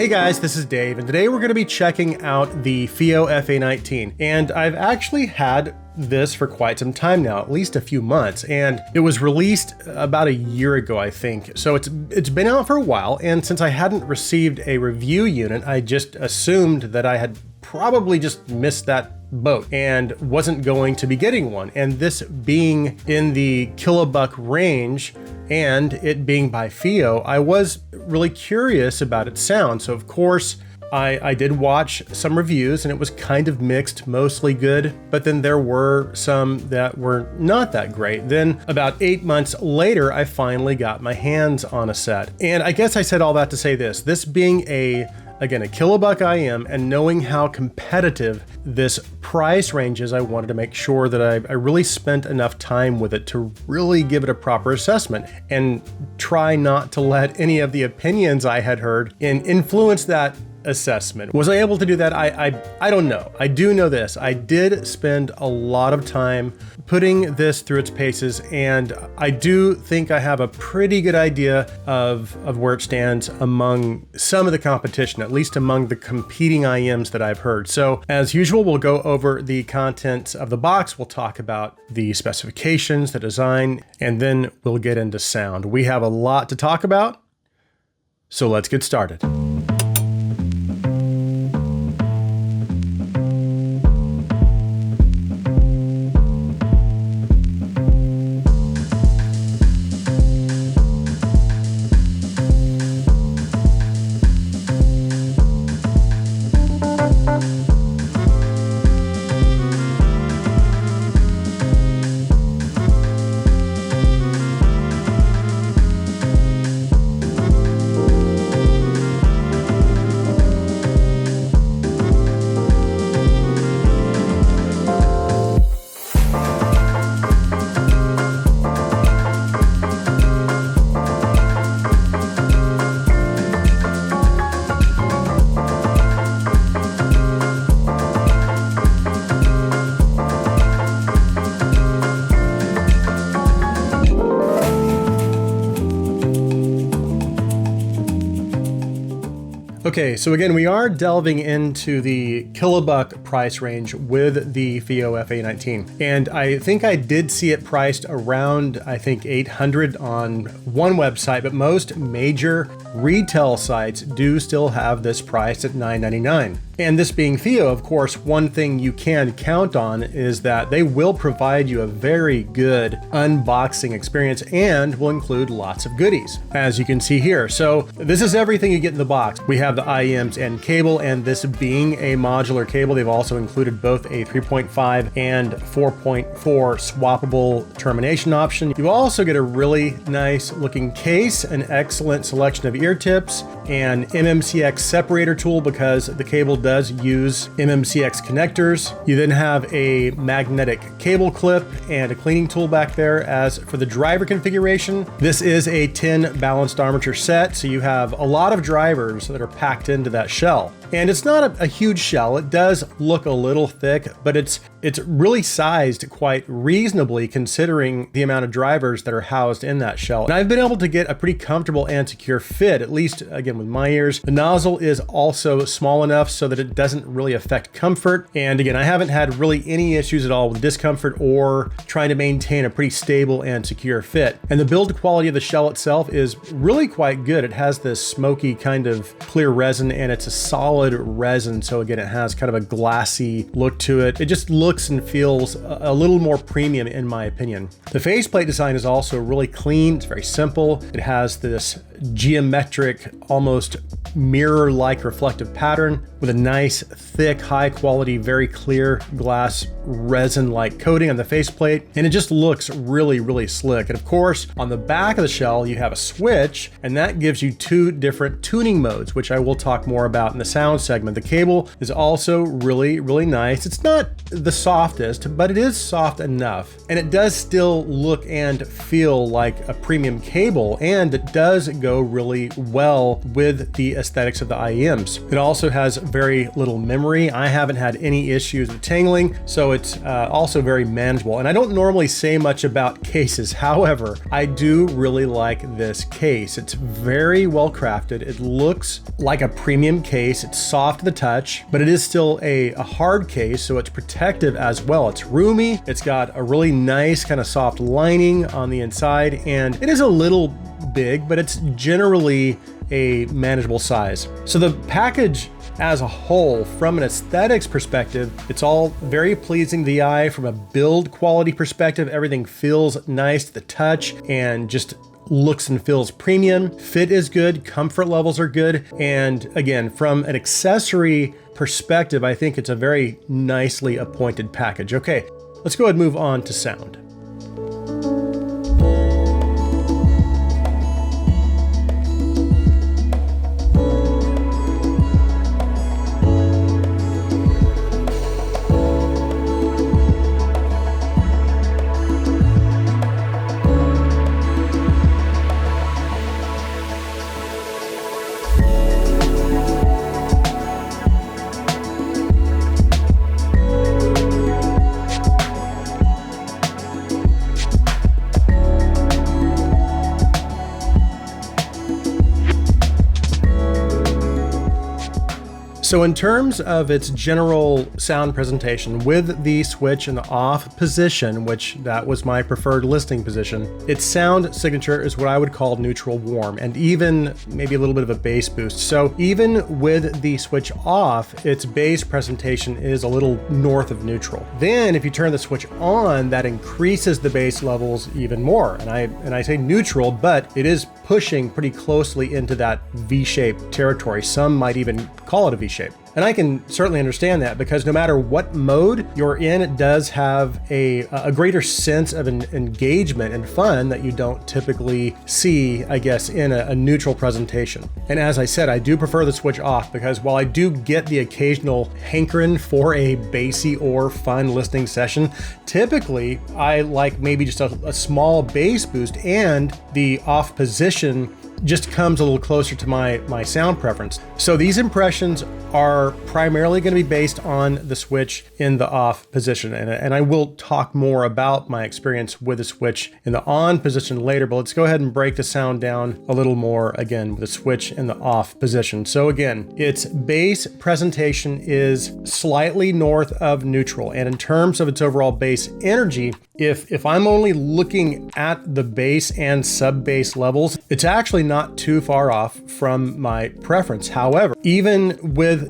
Hey guys, this is Dave, and today we're going to be checking out the FIIO FA19. And I've actually had this for quite some time now, at least a few months, and it was released about a year ago, I think. So it's been out for a while, and since I hadn't received a review unit, I just assumed that I had probably just missed that boat and wasn't going to be getting one. And this being in the kilobuck range and it being by FIIO, I was really curious about its sound. So of course, I did watch some reviews and it was kind of mixed, mostly good, but then there were some that were not that great. Then about 8 months later, I finally got my hands on a set. And I guess I said all that to say this being again, a kilobuck IM, and knowing how competitive this price range is, I wanted to make sure that I really spent enough time with it to really give it a proper assessment and try not to let any of the opinions I had heard influence that assessment. Was I able to do that? I don't know. I do know this. I did spend a lot of time putting this through its paces, and I do think I have a pretty good idea of where it stands among some of the competition, at least among the competing IMs that I've heard. So as usual, we'll go over the contents of the box. We'll talk about the specifications, the design, and then we'll get into sound. We have a lot to talk about, so let's get started. Okay, so again, we are delving into the kilobuck price range with the FIIO FA19. And I think I did see it priced around, I think, 800 on one website, but most major retail sites do still have this priced at $9.99. And this being FIIO, of course, one thing you can count on is that they will provide you a very good unboxing experience and will include lots of goodies, as you can see here. So this is everything you get in the box. We have the IEMs and cable, and this being a modular cable, they've also included both a 3.5 and 4.4 swappable termination option. You also get a really nice looking case, an excellent selection of ear tips, and MMCX separator tool because the cable does use MMCX connectors. You then have a magnetic cable clip and a cleaning tool back there. As for the driver configuration, this is a 10 balanced armature set, so you have a lot of drivers that are packed into that shell. And it's not a huge shell. It does look a little thick, but it's really sized quite reasonably considering the amount of drivers that are housed in that shell. And I've been able to get a pretty comfortable and secure fit, at least again with my ears. The nozzle is also small enough so that it doesn't really affect comfort. And again, I haven't had really any issues at all with discomfort or trying to maintain a pretty stable and secure fit. And the build quality of the shell itself is really quite good. It has this smoky kind of clear resin, and it's a solid resin. So again, it has kind of a glassy look to it. It just looks and feels a little more premium in my opinion. The faceplate design is also really clean. It's very simple. It has this geometric, almost mirror-like reflective pattern with a nice, thick, high-quality, very clear glass resin-like coating on the faceplate, and it just looks really, really slick. And of course, on the back of the shell, you have a switch, and that gives you two different tuning modes, which I will talk more about in the sound segment. The cable is also really, really nice. It's not the softest, but it is soft enough, and it does still look and feel like a premium cable, and it does go really well with the aesthetics of the IEMs. It also has very little memory. I haven't had any issues with tangling, so it's also very manageable. And I don't normally say much about cases. However, I do really like this case. It's very well crafted. It looks like a premium case. It's soft to the touch, but it is still a hard case, so it's protective as well. It's roomy. It's got a really nice kind of soft lining on the inside, and it is a little big, but it's generally a manageable size. So the package as a whole, from an aesthetics perspective, it's all very pleasing to the eye. From a build quality perspective, everything feels nice to the touch and just looks and feels premium. Fit is good, comfort levels are good, and again, from an accessory perspective, I think it's a very nicely appointed package. Okay, let's go ahead and move on to sound. So in terms of its general sound presentation, with the switch in the off position, which that was my preferred listening position, its sound signature is what I would call neutral warm, and even maybe a little bit of a bass boost. So even with the switch off, its bass presentation is a little north of neutral. Then if you turn the switch on, that increases the bass levels even more. And I say neutral, but it is pushing pretty closely into that V-shaped territory. Some might even call it a V-shape. And I can certainly understand that, because no matter what mode you're in, it does have a greater sense of an engagement and fun that you don't typically see, I guess, in a neutral presentation. And as I said, I do prefer the switch off, because while I do get the occasional hankering for a bassy or fun listening session, typically I like maybe just a small bass boost, and the off position just comes a little closer to my sound preference. So these impressions are primarily going to be based on the switch in the off position. And I will talk more about my experience with the switch in the on position later, but let's go ahead and break the sound down a little more again with the switch in the off position. So again, its bass presentation is slightly north of neutral. And in terms of its overall bass energy, if I'm only looking at the bass and sub bass levels, it's actually not too far off from my preference. However, even with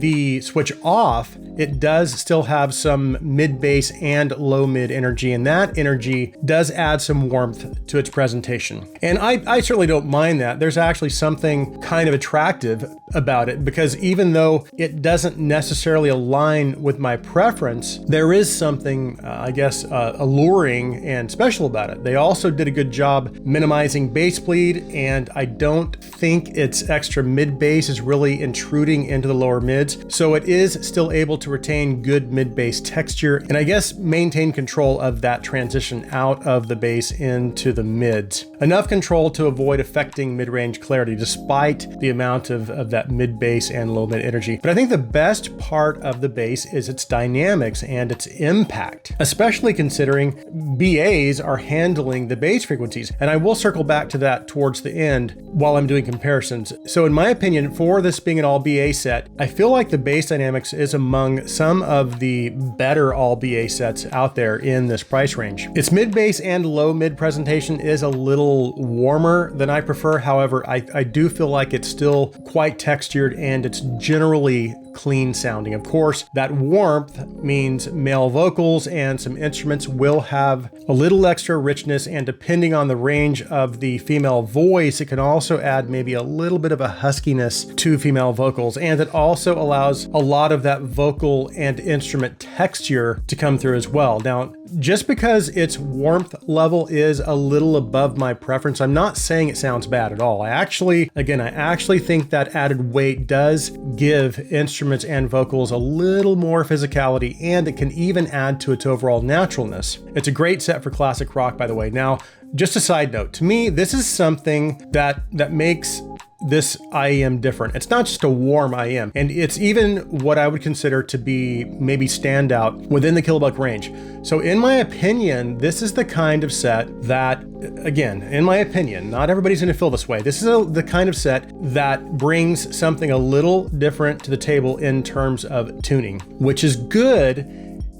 the switch off, it does still have some mid bass and low mid energy, and that energy does add some warmth to its presentation. And I certainly don't mind that. There's actually something kind of attractive about it, because even though it doesn't necessarily align with my preference, there is something, alluring and special about it. They also did a good job minimizing bass bleed, and I don't think its extra mid bass is really intruding into the lower mids. So it is still able to retain good mid-bass texture, and I guess maintain control of that transition out of the bass into the mids. Enough control to avoid affecting mid-range clarity, despite the amount of that mid-bass and low-mid energy. But I think the best part of the bass is its dynamics and its impact, especially considering BAs are handling the bass frequencies. And I will circle back to that towards the end while I'm doing comparisons. So in my opinion, for this being an all BA set, I feel like the bass dynamics is among some of the better all BA sets out there in this price range. Its mid bass and low mid presentation is a little warmer than I prefer. However, I do feel like it's still quite textured, and it's generally clean sounding. Of course, that warmth means male vocals and some instruments will have a little extra richness, and depending on the range of the female voice, it can also add maybe a little bit of a huskiness to female vocals, and it also allows a lot of that vocal and instrument texture to come through as well. Now, just because its warmth level is a little above my preference, I'm not saying it sounds bad at all. I actually think that added weight does give instruments and vocals a little more physicality, and it can even add to its overall naturalness. It's a great set for classic rock, by the way. Now, just a side note, to me, this is something that makes this IEM different. It's not just a warm IEM, and it's even what I would consider to be maybe standout within the kilobuck range. So in my opinion, this is the kind of set that, again, in my opinion, not everybody's going to feel this way. This is the kind of set that brings something a little different to the table in terms of tuning, which is good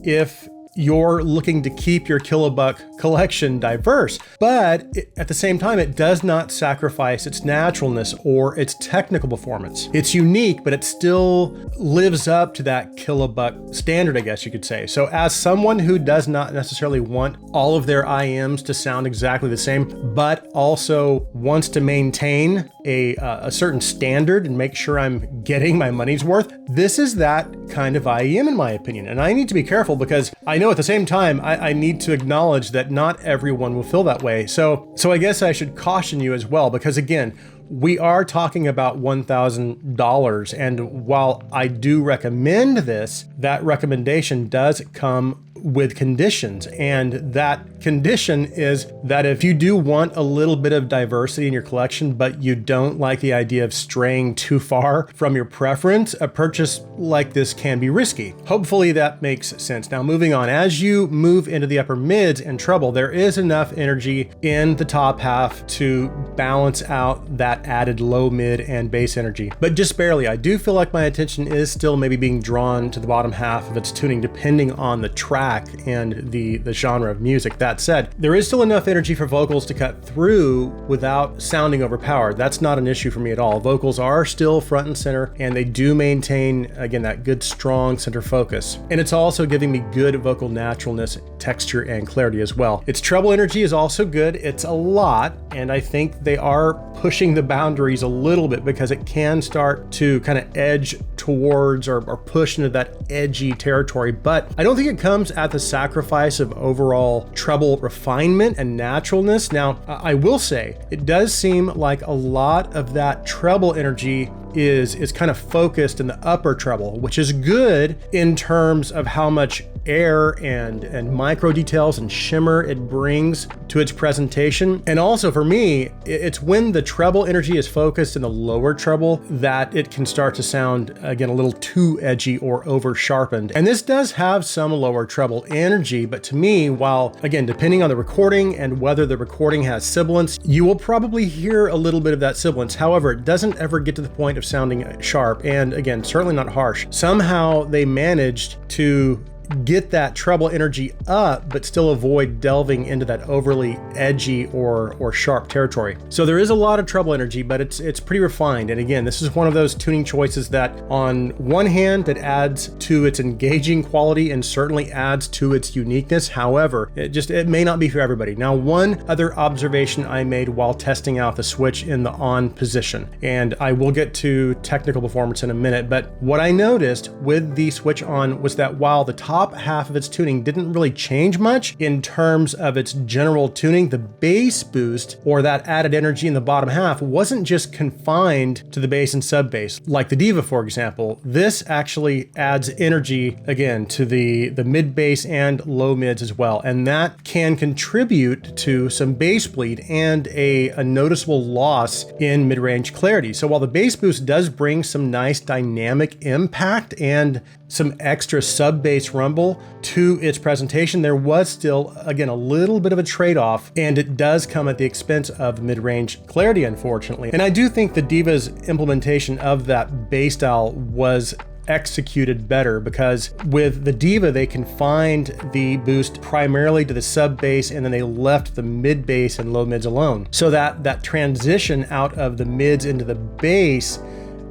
if you're looking to keep your kilobuck collection diverse, but at the same time, it does not sacrifice its naturalness or its technical performance. It's unique, but it still lives up to that kilobuck standard, I guess you could say. So as someone who does not necessarily want all of their IEMs to sound exactly the same, but also wants to maintain a certain standard and make sure I'm getting my money's worth, this is that kind of IEM in my opinion. And I need to be careful because I know at the same time, I need to acknowledge that not everyone will feel that way. So I guess I should caution you as well, because again, we are talking about $1,000. And while I do recommend this, that recommendation does come with conditions. And that condition is that if you do want a little bit of diversity in your collection, but you don't like the idea of straying too far from your preference, a purchase like this can be risky. Hopefully that makes sense. Now, moving on, as you move into the upper mids and treble, there is enough energy in the top half to balance out that added low, mid, and bass energy, but just barely. I do feel like my attention is still maybe being drawn to the bottom half of its tuning, depending on the track and the genre of music. That said, there is still enough energy for vocals to cut through without sounding overpowered. That's not an issue for me at all. Vocals are still front and center, and they do maintain, again, that good, strong center focus. And it's also giving me good vocal naturalness, texture, and clarity as well. Its treble energy is also good. It's a lot, and I think they are pushing the boundaries a little bit because it can start to kind of edge towards or push into that edgy territory, but I don't think it comes at the sacrifice of overall treble refinement and naturalness. Now, I will say it does seem like a lot of that treble energy is kind of focused in the upper treble, which is good in terms of how much air and micro details and shimmer it brings to its presentation. And also for me, it's when the treble energy is focused in the lower treble that it can start to sound, again, a little too edgy or over sharpened. And this does have some lower treble energy, but to me, while again, depending on the recording and whether the recording has sibilance, you will probably hear a little bit of that sibilance. However, it doesn't ever get to the point of sounding sharp, and again, certainly not harsh. Somehow they managed to get that treble energy up, but still avoid delving into that overly edgy or sharp territory. So there is a lot of treble energy, but it's pretty refined. And again, this is one of those tuning choices that on one hand, it adds to its engaging quality and certainly adds to its uniqueness. However, it may not be for everybody. Now, one other observation I made while testing out the switch in the on position, and I will get to technical performance in a minute, but what I noticed with the switch on was that while the top half of its tuning didn't really change much in terms of its general tuning, the bass boost or that added energy in the bottom half wasn't just confined to the bass and sub bass. Like the Diva, for example, this actually adds energy again to the mid bass and low mids as well. And that can contribute to some bass bleed and a noticeable loss in mid-range clarity. So while the bass boost does bring some nice dynamic impact and some extra sub-bass rumble to its presentation, there was still, again, a little bit of a trade-off, and it does come at the expense of mid-range clarity, unfortunately. And I do think the Diva's implementation of that bass style was executed better, because with the Diva, they confined the boost primarily to the sub bass, and then they left the mid bass and low mids alone. So that transition out of the mids into the bass,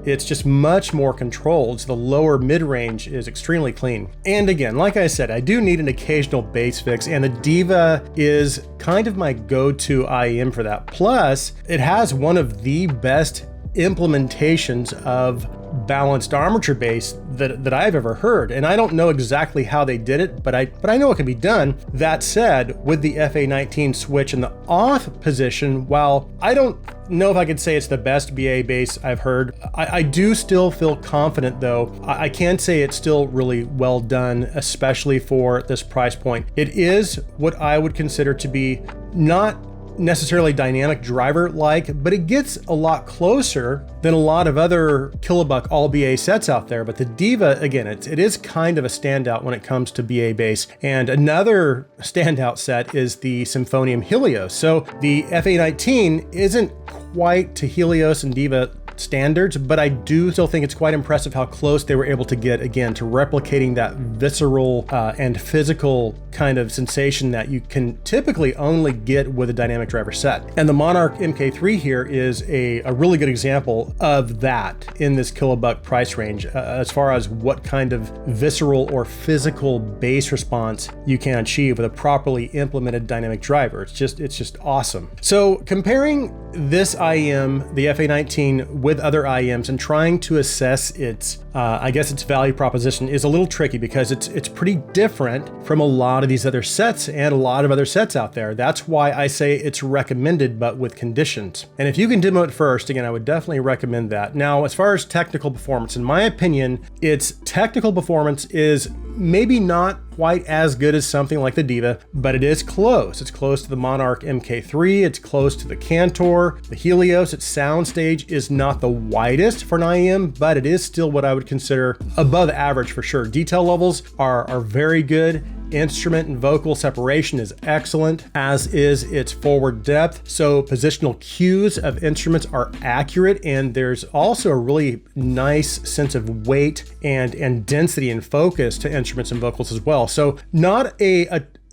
it's just much more controlled. So the lower mid-range is extremely clean. And again, like I said, I do need an occasional bass fix, and the Diva is kind of my go-to IEM for that. Plus, it has one of the best implementations of balanced armature bass that I've ever heard. And I don't know exactly how they did it, but I know it can be done. That said, with the FA19 switch in the off position, while I don't know if I could say it's the best BA bass I've heard, I do still feel confident though. I can say it's still really well done, especially for this price point. It is what I would consider to be not necessarily dynamic driver-like, but it gets a lot closer than a lot of other kilobuck all BA sets out there. But the Diva, again, it is kind of a standout when it comes to BA bass. And another standout set is the Symphonium Helios. So the FA19 isn't quite to Helios and Diva standards, but I do still think it's quite impressive how close they were able to get, again, to replicating that visceral and physical kind of sensation that you can typically only get with a dynamic driver set. And the Monarch MK3 here is a really good example of that in this kilobuck price range, as far as what kind of visceral or physical bass response you can achieve with a properly implemented dynamic driver. It's just awesome. So comparing this IEM, the FA19, with other IEMs and trying to assess its, I guess its value proposition is a little tricky because it's pretty different from a lot of these other sets and a lot of other sets out there. That's why I say it's recommended, but with conditions. And if you can demo it first, again, I would definitely recommend that. Now, as far as technical performance, in my opinion, its technical performance is maybe not quite as good as something like the Diva, but it is close. It's close to the Monarch MK3, it's close to the Cantor, the Helios. Its soundstage is not the widest for an IEM, but it is still what I would consider above average for sure. Detail levels are very good. Instrument and vocal separation is excellent, as is its forward depth. So positional cues of instruments are accurate, and there's also a really nice sense of weight and density and focus to instruments and vocals as well. So not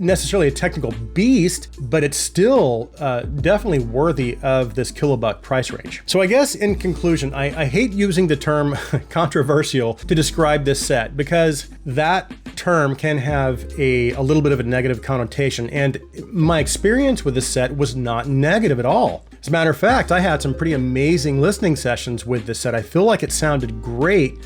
necessarily a technical beast, but it's still definitely worthy of this kilobuck price range. So I guess in conclusion, I hate using the term controversial to describe this set because that term can have a little bit of a negative connotation, and my experience with this set was not negative at all. As a matter of fact, I had some pretty amazing listening sessions with this set. I feel like it sounded great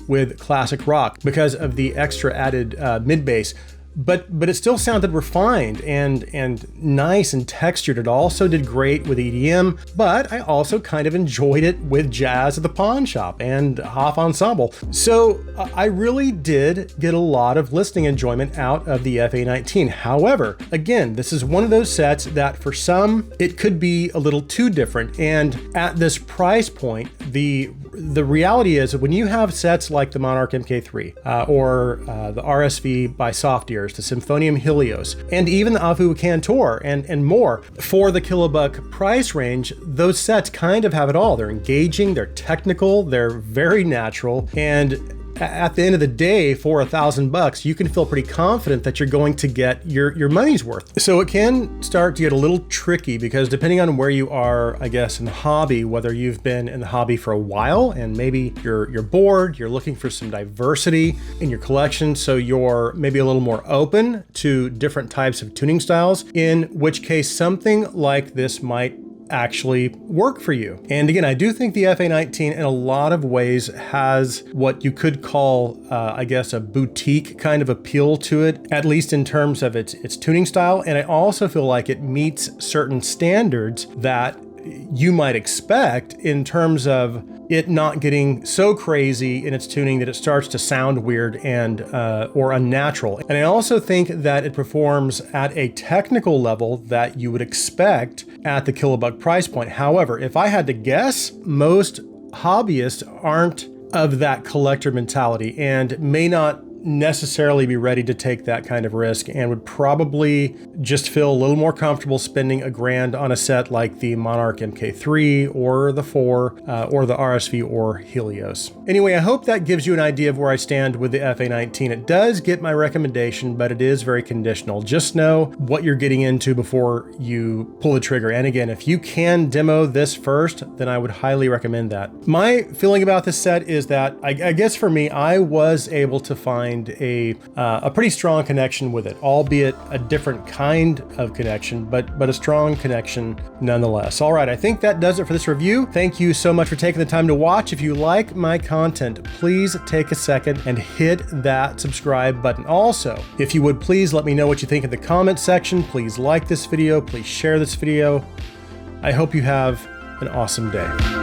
with classic rock because of the extra added mid bass. But it still sounded refined and nice and textured. It also did great with EDM, but I also kind of enjoyed it with jazz at the pawn shop and Hoff Ensemble. So I really did get a lot of listening enjoyment out of the FA19. However, again, this is one of those sets that for some, it could be a little too different. And at this price point, the reality is that when you have sets like the Monarch MK3 or the RSV by Soft Ears, the Symphonium Helios, and even the FIIO Cantor and more, for the kilobuck price range, those sets kind of have it all. They're engaging, they're technical, they're very natural, and at the end of the day, for $1,000, you can feel pretty confident that you're going to get your money's worth. So it can start to get a little tricky because depending on where you are, I guess, in the hobby, whether you've been in the hobby for a while and maybe you're bored, you're looking for some diversity in your collection, so you're maybe a little more open to different types of tuning styles, in which case something like this might actually work for you. And again, I do think the FA19 in a lot of ways has what you could call, I guess, a boutique kind of appeal to it, at least in terms of its tuning style. And I also feel like it meets certain standards that you might expect in terms of it not getting so crazy in its tuning that it starts to sound weird and or unnatural. And I also think that it performs at a technical level that you would expect at the kilobuck price point. However, if I had to guess, most hobbyists aren't of that collector mentality and may not necessarily be ready to take that kind of risk and would probably just feel a little more comfortable spending $1,000 on a set like the Monarch MK3 or the 4 or the RSV or Helios. Anyway, I hope that gives you an idea of where I stand with the FA19. It does get my recommendation, but it is very conditional. Just know what you're getting into before you pull the trigger. And again, if you can demo this first, then I would highly recommend that. My feeling about this set is that I guess for me, I was able to find a pretty strong connection with it, albeit a different kind of connection, but a strong connection nonetheless. All right, I think that does it for this review. Thank you so much for taking the time to watch. If you like my content, please take a second and hit that subscribe button. Also, if you would please let me know what you think in the comments section. Please like this video, please share this video. I hope you have an awesome day.